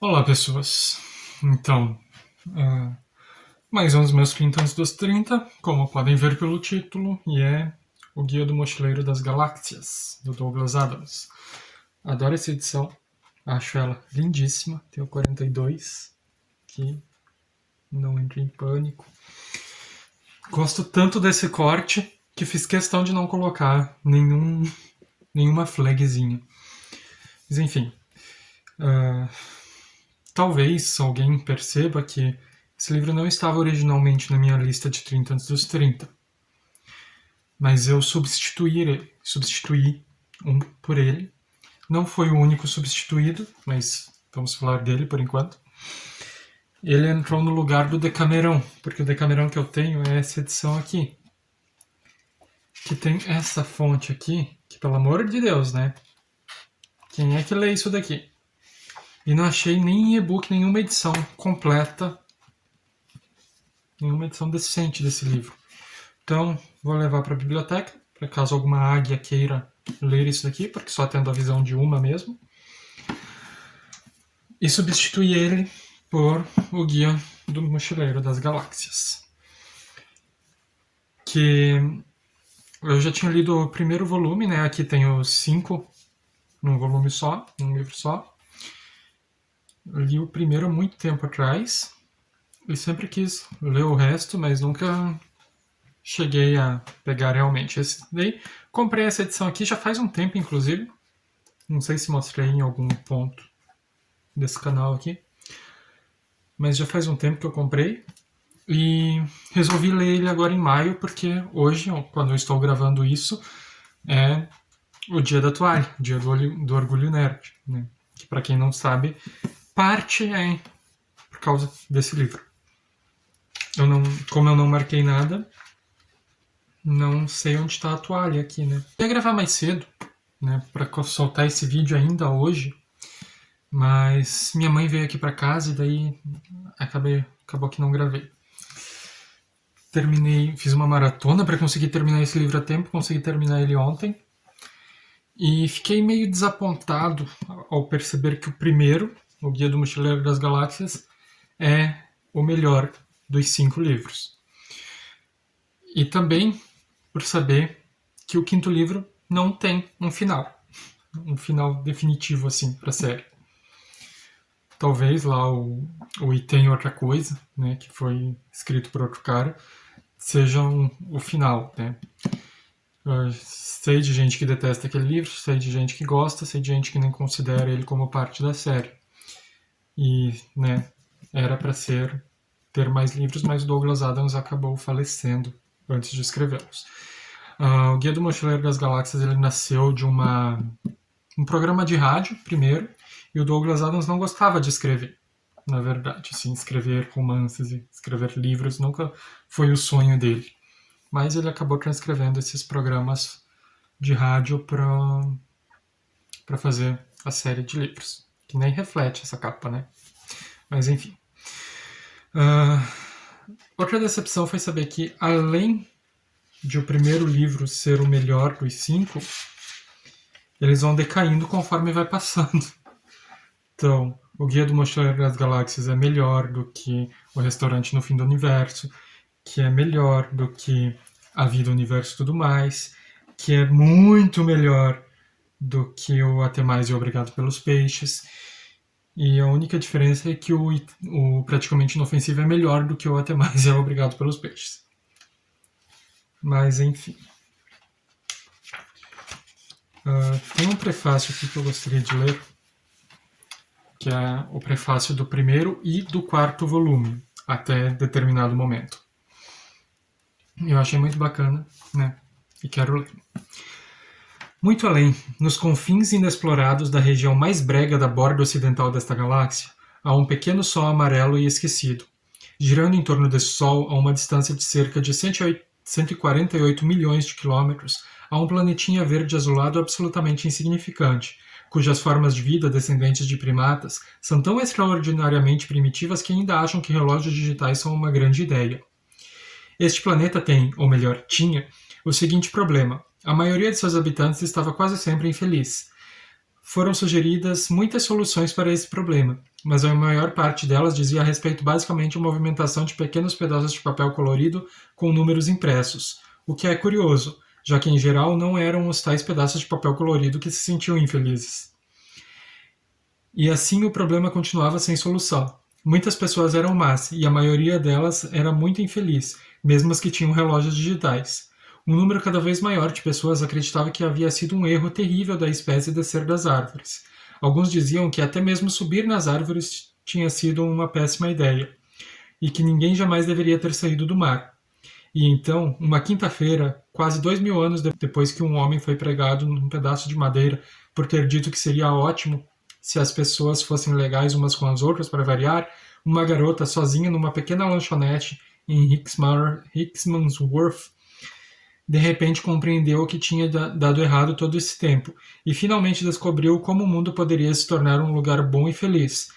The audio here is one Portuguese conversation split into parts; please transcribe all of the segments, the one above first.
Olá, pessoas. Então, ah, mais um dos meus 30 antes dos 30, como podem ver pelo título, e é O Guia do Mochileiro das Galáxias, do Douglas Adams. Adoro essa edição, acho ela lindíssima, tenho 42, que não entre em pânico. Gosto tanto desse corte que fiz questão de não colocar nenhuma flagzinha. Mas enfim, ah, talvez alguém perceba que esse livro não estava originalmente na minha lista de 30 antes dos 30, mas eu substituí um por ele. Não foi o único substituído, mas vamos falar dele por enquanto. Ele entrou no lugar do Decamerão, porque o Decamerão que eu tenho é essa edição aqui, que tem essa fonte aqui, que pelo amor de Deus, né? Quem é que lê isso daqui? E não achei nem em e-book nenhuma edição completa, nenhuma edição decente desse livro. Então, vou levar para a biblioteca, para caso alguma águia queira ler isso daqui, porque só tendo a visão de uma mesmo. E substituir ele por O Guia do Mochileiro das Galáxias. Que eu já tinha lido o primeiro volume, né? Aqui tem os 5 num volume só, num livro só. Eu li o primeiro há muito tempo atrás e sempre quis ler o resto, mas nunca cheguei a pegar realmente. Daí, comprei essa edição aqui já faz um tempo, inclusive. Não sei se mostrei em algum ponto desse canal aqui. Mas já faz um tempo que eu comprei. E resolvi ler ele agora em maio, porque hoje, quando eu estou gravando isso, é o dia da toalha, dia do Orgulho Nerd. Né? Que, para quem não sabe, parte é por causa desse livro. Como eu não marquei nada, não sei onde está a toalha aqui, né? Eu ia gravar mais cedo, né, para soltar esse vídeo ainda hoje, mas minha mãe veio aqui para casa e daí acabou que não gravei. Fiz uma maratona para conseguir terminar esse livro a tempo, consegui terminar ele ontem. E fiquei meio desapontado ao perceber que o primeiro, O Guia do Mochileiro das Galáxias, é o melhor dos 5 livros. E também por saber que o quinto livro não tem um final definitivo assim para a série. Talvez lá o E Tem Outra Coisa, né, que foi escrito por outro cara, seja o final, né? Sei de gente que detesta aquele livro, sei de gente que gosta, sei de gente que nem considera ele como parte da série. E, né, era para ter mais livros, mas o Douglas Adams acabou falecendo antes de escrevê-los. O Guia do Mochileiro das Galáxias ele nasceu de um programa de rádio, primeiro, e o Douglas Adams não gostava de escrever. Na verdade, assim, escrever romances e escrever livros nunca foi o sonho dele. Mas ele acabou transcrevendo esses programas de rádio para fazer a série de livros, que nem reflete essa capa, né? Mas enfim. Outra decepção foi saber que, além de o primeiro livro ser o melhor dos 5, eles vão decaindo conforme vai passando. Então, o Guia do Mochileiro das Galáxias é melhor do que O Restaurante no Fim do Universo, que é melhor do que A Vida, o Universo e Tudo Mais, que é muito melhor do que o Até Mais e Obrigado pelos Peixes. E a única diferença é que o Praticamente Inofensivo é melhor do que o Até Mais e Obrigado pelos Peixes. Mas, enfim. Tem um prefácio aqui que eu gostaria de ler, que é o prefácio do primeiro e do quarto volume, até determinado momento. Eu achei muito bacana, né? E quero ler. Muito além, nos confins inexplorados da região mais brega da borda ocidental desta galáxia, há um pequeno sol amarelo e esquecido, girando em torno desse sol a uma distância de cerca de 148 milhões de quilômetros, há um planetinha verde azulado absolutamente insignificante, cujas formas de vida descendentes de primatas são tão extraordinariamente primitivas que ainda acham que relógios digitais são uma grande ideia. Este planeta tem, ou melhor, tinha, o seguinte problema: a maioria de seus habitantes estava quase sempre infeliz. Foram sugeridas muitas soluções para esse problema, mas a maior parte delas dizia a respeito basicamente de movimentação de pequenos pedaços de papel colorido com números impressos, o que é curioso, já que em geral não eram os tais pedaços de papel colorido que se sentiam infelizes. E assim o problema continuava sem solução. Muitas pessoas eram más, e a maioria delas era muito infeliz, mesmo as que tinham relógios digitais. Um número cada vez maior de pessoas acreditava que havia sido um erro terrível da espécie descer das árvores. Alguns diziam que até mesmo subir nas árvores tinha sido uma péssima ideia, e que ninguém jamais deveria ter saído do mar. E então, uma quinta-feira, quase 2000 anos depois que um homem foi pregado num pedaço de madeira por ter dito que seria ótimo se as pessoas fossem legais umas com as outras para variar, uma garota sozinha numa pequena lanchonete em Hicksmansworth de repente compreendeu que tinha dado errado todo esse tempo e finalmente descobriu como o mundo poderia se tornar um lugar bom e feliz.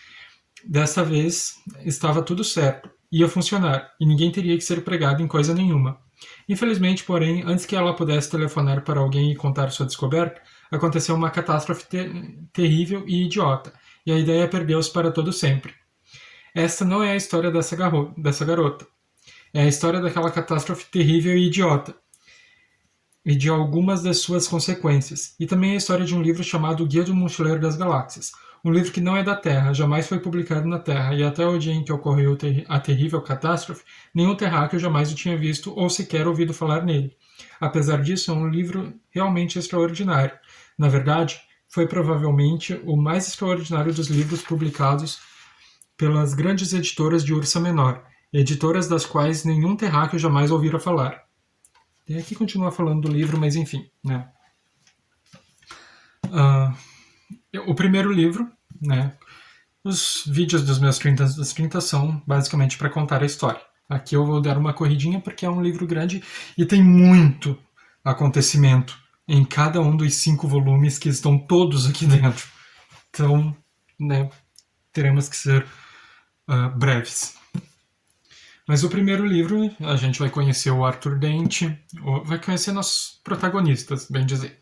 Dessa vez estava tudo certo, ia funcionar e ninguém teria que ser pregado em coisa nenhuma. Infelizmente, porém, antes que ela pudesse telefonar para alguém e contar sua descoberta, aconteceu uma catástrofe terrível e idiota, e a ideia perdeu-se para todo sempre. Esta não é a história dessa garota. É a história daquela catástrofe terrível e idiota, e de algumas das suas consequências, e também a história de um livro chamado Guia do Mochileiro das Galáxias, um livro que não é da Terra, jamais foi publicado na Terra, e até o dia em que ocorreu a terrível catástrofe, nenhum terráqueo jamais o tinha visto ou sequer ouvido falar nele. Apesar disso, é um livro realmente extraordinário. Na verdade, foi provavelmente o mais extraordinário dos livros publicados pelas grandes editoras de Ursa Menor, editoras das quais nenhum terráqueo jamais ouvira falar. E aqui continua falando do livro, mas enfim, né? O primeiro livro, né? Os vídeos dos meus 30 são basicamente para contar a história. Aqui eu vou dar uma corridinha porque é um livro grande e tem muito acontecimento em cada um dos 5 volumes que estão todos aqui dentro. Então, né, teremos que ser breves. Mas o primeiro livro, a gente vai conhecer o Arthur Dent, vai conhecer nossos protagonistas, bem dizer.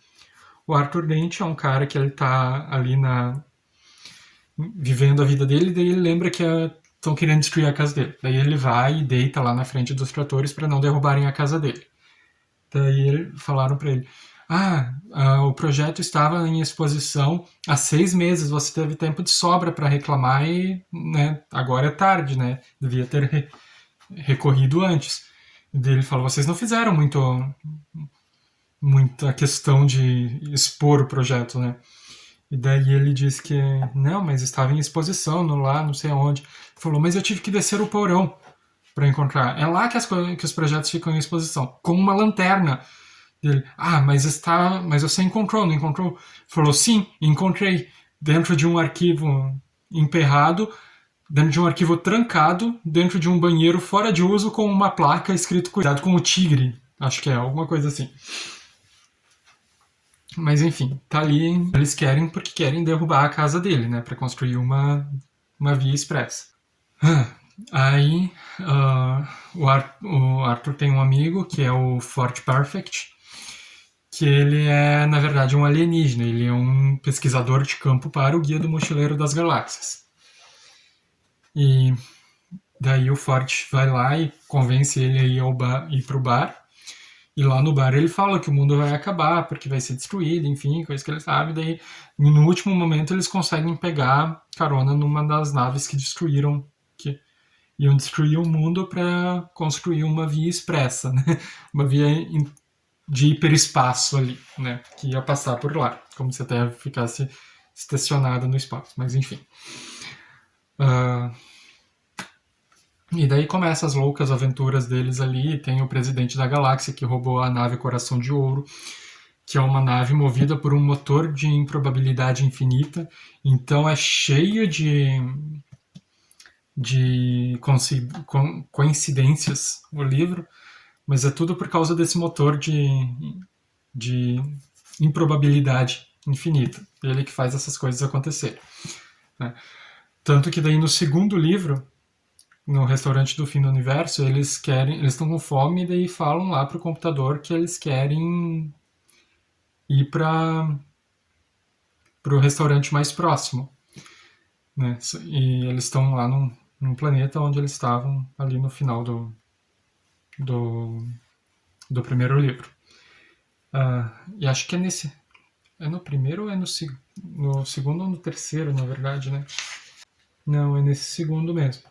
O Arthur Dent é um cara que ele tá ali vivendo a vida dele, e daí ele lembra que estão querendo destruir a casa dele. Daí ele vai e deita lá na frente dos tratores para não derrubarem a casa dele. Daí falaram para ele, o projeto estava em exposição há 6 meses, você teve tempo de sobra para reclamar e, né, agora é tarde, né? Devia ter recorrido antes. Daí ele falou, vocês não fizeram muita questão de expor o projeto, né? E daí ele disse que, não, mas estava em exposição, lá, não sei aonde. Ele falou, mas eu tive que descer o porão para encontrar. É lá que os projetos ficam em exposição, com uma lanterna. Ele, mas você encontrou, não encontrou? Ele falou, sim, encontrei, dentro de um arquivo emperrado, dentro de um arquivo trancado, dentro de um banheiro fora de uso, com uma placa escrito cuidado com o tigre. Acho que é alguma coisa assim. Mas enfim, tá ali, eles querem porque querem derrubar a casa dele, né, para construir uma via expressa. Aí o Arthur tem um amigo que é o Fort Perfect, que ele é, na verdade, um alienígena, ele é um pesquisador de campo para o Guia do Mochileiro das Galáxias. E daí o Fort vai lá e convence ele a ir pro bar. E lá no bar ele fala que o mundo vai acabar, porque vai ser destruído, enfim, coisa que ele sabe. Daí, no último momento, eles conseguem pegar carona numa das naves que destruíram, que iam destruir o mundo para construir uma via expressa, né? Uma via de hiperespaço ali, né? Que ia passar por lá, como se a Terra ficasse estacionada no espaço. Mas enfim. E daí começam as loucas aventuras deles ali. Tem o presidente da galáxia que roubou a nave Coração de Ouro, que é uma nave movida por um motor de improbabilidade infinita. Então é cheio de coincidências o livro, mas é tudo por causa desse motor de improbabilidade infinita. Ele que faz essas coisas acontecerem, né? Tanto que daí no segundo livro, no restaurante do fim do universo, eles estão com fome e daí falam lá pro computador que eles querem ir pro restaurante mais próximo. né? E eles estão lá num planeta onde eles estavam ali no final do, do primeiro livro. E acho que é nesse. É no primeiro ou é no segundo ou no terceiro, na verdade, né? Não, é nesse segundo mesmo.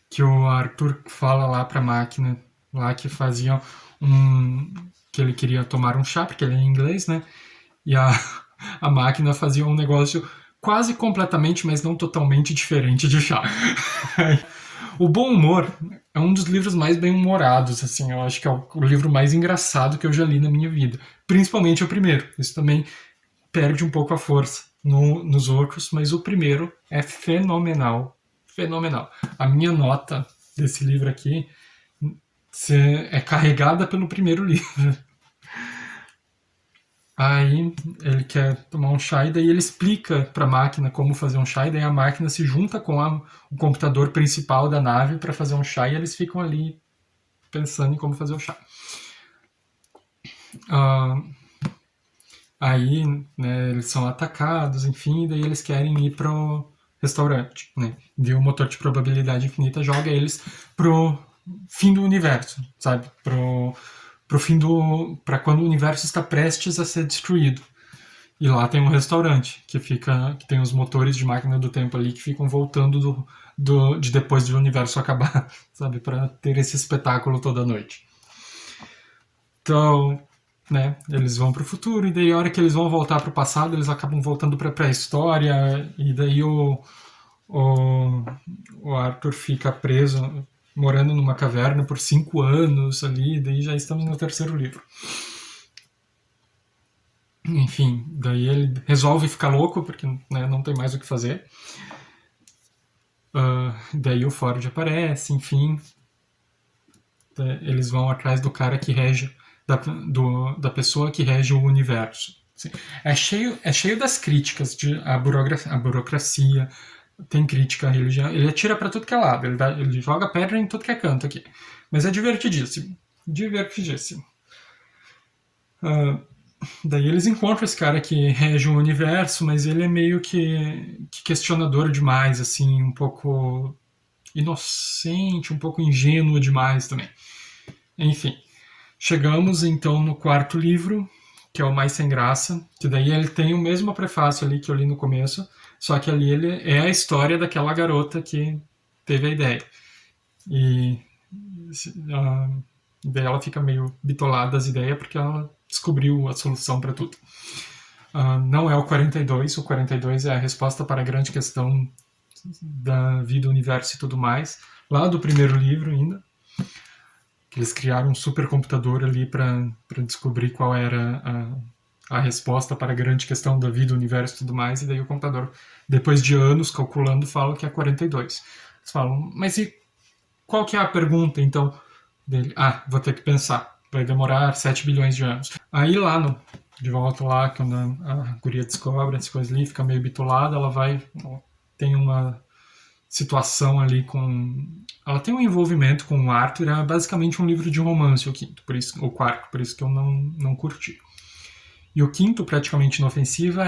Que o Arthur fala lá pra máquina, lá que fazia que ele queria tomar um chá, porque ele é inglês, né? E a máquina fazia um negócio quase completamente, mas não totalmente diferente de chá. O Bom Humor é um dos livros mais bem-humorados, assim, eu acho que é o livro mais engraçado que eu já li na minha vida. Principalmente o primeiro. Isso também perde um pouco a força nos outros, mas o primeiro é fenomenal. Fenomenal. A minha nota desse livro aqui é carregada pelo primeiro livro. Aí ele quer tomar um chá e daí ele explica para a máquina como fazer um chá e daí a máquina se junta com o computador principal da nave para fazer um chá e eles ficam ali pensando em como fazer o chá. Ah, aí, né, eles são atacados, enfim, e daí eles querem ir pro restaurante, né? Viu o motor de probabilidade infinita, joga eles pro fim do universo, sabe? Pro fim para quando o universo está prestes a ser destruído. E lá tem um restaurante que tem os motores de máquina do tempo ali que ficam voltando de depois do universo acabar, sabe, para ter esse espetáculo toda noite. Então, né, eles vão pro futuro e daí a hora que eles vão voltar pro passado, eles acabam voltando pra pré-história e daí o, o Arthur fica preso, morando numa caverna por 5 anos ali, e daí já estamos no terceiro livro. Enfim, daí ele resolve ficar louco, porque, né, não tem mais o que fazer. Daí o Ford aparece, enfim. Eles vão atrás do cara que rege, da pessoa que rege o universo. Assim, é cheio das críticas a burocracia, tem crítica à religião, ele atira para tudo que é lado, ele joga pedra em tudo que é canto aqui. Mas é divertidíssimo. Divertidíssimo. Daí eles encontram esse cara que rege o universo, mas ele é meio que questionador demais, assim, um pouco inocente, um pouco ingênuo demais também. Enfim, chegamos então no quarto livro, que é o mais sem graça, que daí ele tem o mesmo prefácio ali que eu li no começo, só que ali ele é a história daquela garota que teve a ideia. E daí ela fica meio bitolada das ideias porque ela descobriu a solução para tudo. Não é o 42 é a resposta para a grande questão da vida, universo e tudo mais, lá do primeiro livro ainda, que eles criaram um supercomputador ali para descobrir qual era a resposta para a grande questão da vida, universo e tudo mais, e daí o computador, depois de anos calculando, fala que é 42. Eles falam, mas e qual que é a pergunta, então? Dele, vou ter que pensar, vai demorar 7 bilhões de anos. Aí lá de volta lá, quando a guria descobre as coisas ali, fica meio bitolada, ela tem uma situação ali ela tem um envolvimento com o Arthur, é basicamente um livro de romance, o quarto, por isso que eu não curti. E o quinto, praticamente inofensiva,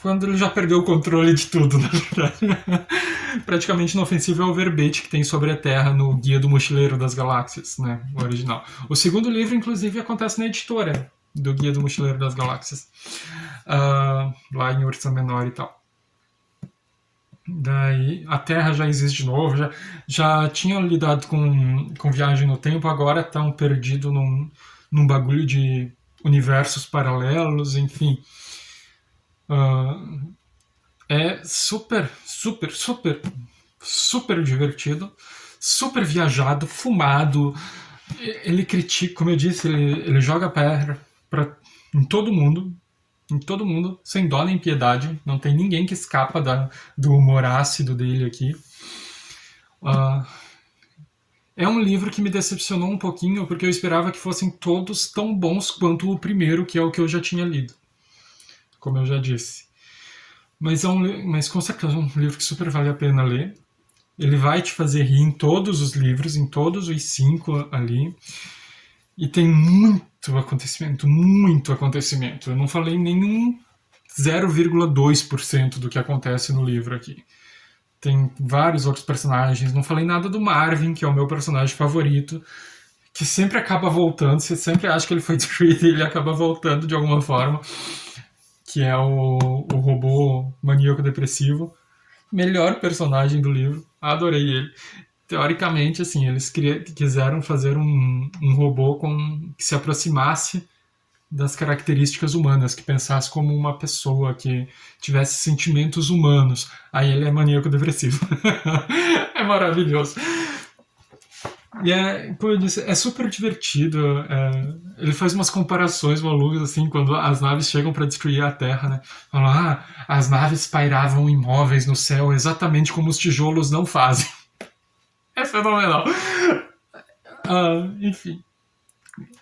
quando ele já perdeu o controle de tudo, na verdade. Praticamente inofensivo é o verbete que tem sobre a Terra no Guia do Mochileiro das Galáxias, né? O original. O segundo livro, inclusive, acontece na editora do Guia do Mochileiro das Galáxias. Lá em Ursa Menor e tal. Daí a Terra já existe de novo, já tinham lidado com viagem no tempo, agora estão perdidos num bagulho de universos paralelos, enfim. É super, super, super, super divertido, super viajado, fumado. Ele critica, como eu disse, ele joga pedra em todo mundo, sem dó nem piedade. Não tem ninguém que escapa do humor ácido dele aqui. É um livro que me decepcionou um pouquinho, porque eu esperava que fossem todos tão bons quanto o primeiro, que é o que eu já tinha lido. Como eu já disse. Mas com certeza é um livro que super vale a pena ler. Ele vai te fazer rir em todos os livros, em todos os 5 ali. E tem muito acontecimento, muito acontecimento. Eu não falei nenhum 0,2% do que acontece no livro aqui. Tem vários outros personagens. Não falei nada do Marvin, que é o meu personagem favorito, que sempre acaba voltando. Você sempre acha que ele foi destruído e ele acaba voltando de alguma forma. Que é o robô maníaco-depressivo. Melhor personagem do livro. Adorei ele. Teoricamente, assim, eles quiseram fazer um robô que se aproximasse das características humanas, que pensasse como uma pessoa, que tivesse sentimentos humanos. Aí ele é maníaco-depressivo. É maravilhoso. E como eu disse, é super divertido. Ele faz umas comparações malucas, assim, quando as naves chegam para destruir a Terra, né? Fala, as naves pairavam imóveis no céu, exatamente como os tijolos não fazem. É fenomenal. Enfim.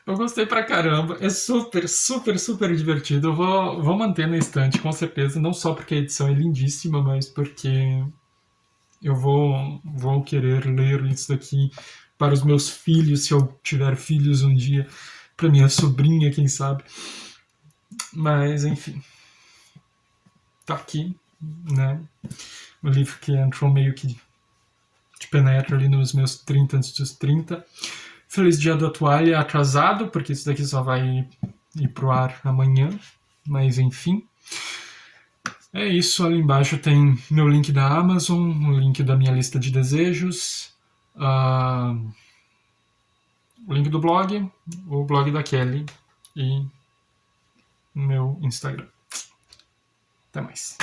Eu gostei pra caramba. É super, super, super divertido. Eu vou manter na estante, com certeza. Não só porque a edição é lindíssima, mas porque eu vou querer ler isso daqui para os meus filhos, se eu tiver filhos um dia. Pra minha sobrinha, quem sabe. Mas, enfim. Tá aqui, né? O livro que entrou meio que de penetra ali nos meus 30 antes dos 30. Feliz Dia da Toalha atrasado, porque isso daqui só vai ir pro ar amanhã. Mas enfim. É isso, ali embaixo tem meu link da Amazon, o link da minha lista de desejos, o link do blog, o blog da Kelly e meu Instagram. Até mais.